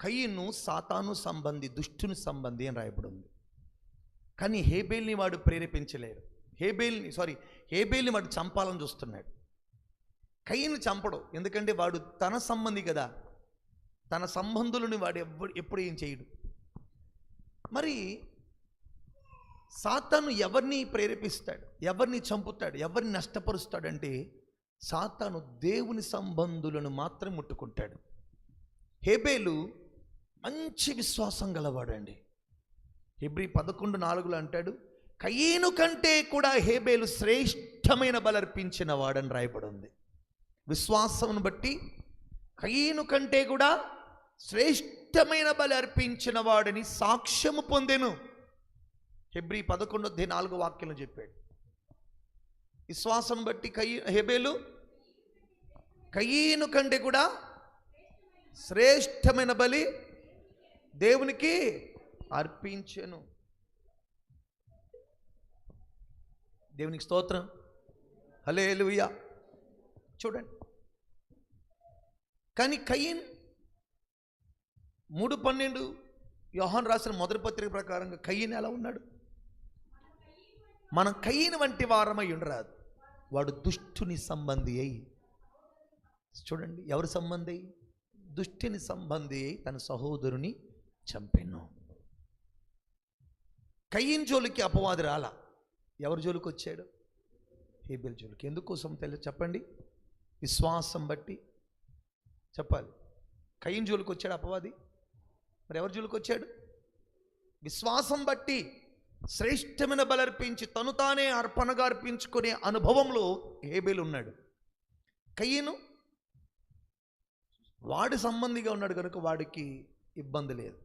కయీను సాతాను సంబంధి, దుష్టుని సంబంధి అని రాయబడింది. కానీ హేబేల్ని వాడు ప్రేరేపించలేడు. హేబేల్ని వాడు చంపాలని చూస్తున్నాడు. కయీను చంపడు, ఎందుకంటే వాడు తన సంబంధి కదా. తన సంబంధులని వాడు ఎప్పుడు ఏం చేయడు. మరి సాతాను ఎవరిని ప్రేరేపిస్తాడు, ఎవరిని చంపుతాడు, ఎవరిని నష్టపరుస్తాడంటే సాతాను దేవుని సంబంధులను మాత్రం ముట్టుకుంటాడు. హేబేలు మంచి విశ్వాసం గలవాడండి. హెబ్రీ 11:4 అంటాడు, కయీను కంటే కూడా హేబేలు శ్రేష్టమైన బలర్పించిన వాడని రాయబడి ఉంది. విశ్వాసమును బట్టి కయీను కంటే కూడా శ్రేష్టమైన బలి అర్పించిన వాడని సాక్ష్యము పొందెను. హెబ్రీ 11:4 చెప్పాడు. విశ్వాసం బట్టి హేబేలు కయీను కంటే కూడా శ్రేష్టమైన బలి దేవునికి అర్పించెను. దేవునికి స్తోత్రం, హల్లెలూయా. చూడండి, కానీ కయీన్ 3:12 యోహాను రాసిన మొదటి పత్రిక ప్రకారంగా కయీన్ ఎలా ఉన్నాడు? మనం కయీను వంటి వారమై ఉండరాదు, వాడు దుష్టుని సంబంధి అయి. చూడండి, ఎవరి సంబంధి? దుష్టుని సంబంధి అయి తన సహోదరుని చంపెను. కయీన్ జోలికి అపవాది రాలా, ఎవరి జోలికి వచ్చాడు? హేబేల్ జోలికి. ఎందుకోసం తెలియదు చెప్పండి? విశ్వాసం బట్టి చెప్పాలి. కయీన్ జోలికి వచ్చాడు అపవాది, మరి ఎవరి జోలికి వచ్చాడు? విశ్వాసం బట్టి శ్రేష్టమైన బలర్పించి తను తానే అర్పణగా అర్పించుకునే అనుభవంలో హేబేలు ఉన్నాడు. కయీను వాడి సంబంధిగా ఉన్నాడు కనుక వాడికి ఇబ్బంది లేదు.